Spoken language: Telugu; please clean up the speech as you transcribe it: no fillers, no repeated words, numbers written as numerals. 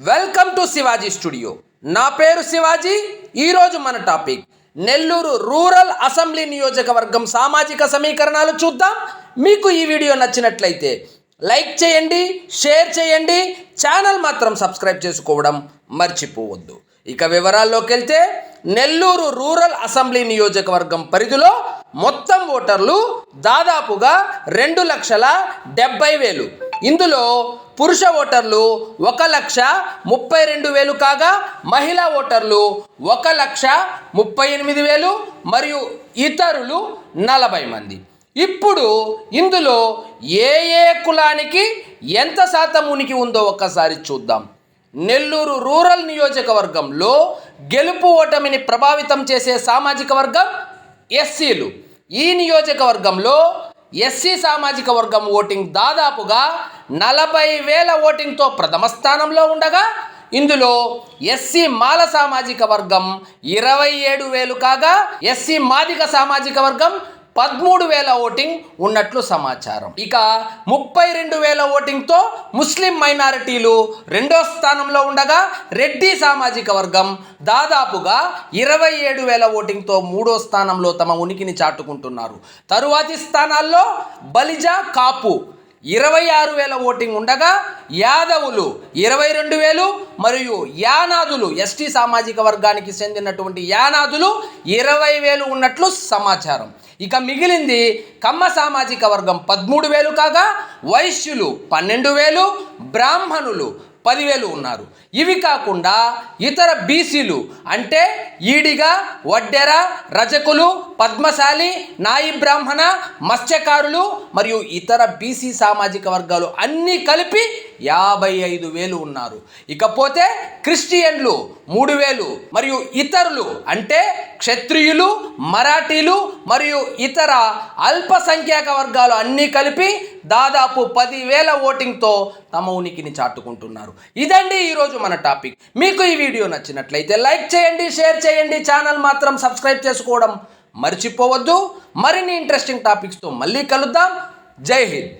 Welcome to Shivaji studio. నా పేరు శివాజీ. ఈరోజు మన టాపిక్ నెల్లూరు రూరల్ అసెంబ్లీ నియోజకవర్గం సామాజిక సమీకరణాలు చూద్దాం. మీకు ఈ వీడియో నచ్చినట్లయితే లైక్ చేయండి, షేర్ చేయండి, ఛానల్ మాత్రం సబ్స్క్రైబ్ చేసుకోవడం మర్చిపోవద్దు. ఇక వివరాల్లోకి వెళ్తే నెల్లూరు రూరల్ అసెంబ్లీ నియోజకవర్గం పరిధిలో మొత్తం ఓటర్లు దాదాపుగా 2,70,000. ఇందులో పురుష ఓటర్లు 1,32,000 కాగా మహిళా ఓటర్లు 1,38,000 మరియు ఇతరులు 40 మంది. ఇప్పుడు ఇందులో ఏ కులానికి ఎంత శాతం ఉనికి ఉందో ఒక్కసారి చూద్దాం. నెల్లూరు రూరల్ నియోజకవర్గంలో గెలుపు ఓటమిని ప్రభావితం చేసే సామాజిక వర్గం ఎస్సీలు. ఈ నియోజకవర్గంలో ఎస్సీ సామాజిక వర్గం ఓటింగ్ దాదాపుగా 40,000 ఓటింగ్తో ప్రథమ స్థానంలో ఉండగా ఇందులో ఎస్సీ మాల సామాజిక వర్గం 27,000 కాగా ఎస్సీ మాదిగ సామాజిక వర్గం 13,000 ఓటింగ్ ఉన్నట్లు సమాచారం. ఇక 32,000 ఓటింగ్తో ముస్లిం మైనారిటీలు రెండో స్థానంలో ఉండగా రెడ్డి సామాజిక వర్గం దాదాపుగా 27,000 ఓటింగ్తో మూడో స్థానంలో తమ ఉనికిని చాటుకుంటున్నారు. తరువాతి స్థానాల్లో బలిజ, కాపు 26,000 ఓటింగ్ ఉండగా యాదవులు 22,000 మరియు యానాదులు ఎస్టీ సామాజిక వర్గానికి చెందినటువంటి యానాదులు 20,000 ఉన్నట్లు సమాచారం. ఇక మిగిలింది కమ్మ సామాజిక వర్గం 13,000 కాగా వైశ్యులు 12,000, బ్రాహ్మణులు 10,000 ఉన్నారు. ఇవి కాకుండా ఇతర బీసీలు అంటే ఈడిగ, వడ్డెర, రజకులు, పద్మశాలి, నాయి బ్రాహ్మణ, మత్స్యకారులు మరియు ఇతర బీసీ సామాజిక వర్గాలు అన్నీ కలిపి 55,000 ఉన్నారు. ఇకపోతే క్రిస్టియన్లు 3,000 మరియు ఇతరులు అంటే క్షత్రియులు, మరాఠీలు మరియు ఇతర అల్పసంఖ్యాక వర్గాలు అన్నీ కలిపి దాదాపు 10,000 ఓటింగ్తో తమ ఉనికిని చాటుకుంటున్నారు. ఇదండి ఈరోజు మన టాపిక్. మీకు ఈ వీడియో నచ్చినట్లయితే లైక్ చేయండి, షేర్ చేయండి, ఛానల్ మాత్రం సబ్స్క్రైబ్ చేసుకోవడం మర్చిపోవద్దు. మరిన్ని ఇంట్రెస్టింగ్ టాపిక్స్తో మళ్ళీ కలుద్దాం. జై హింద్.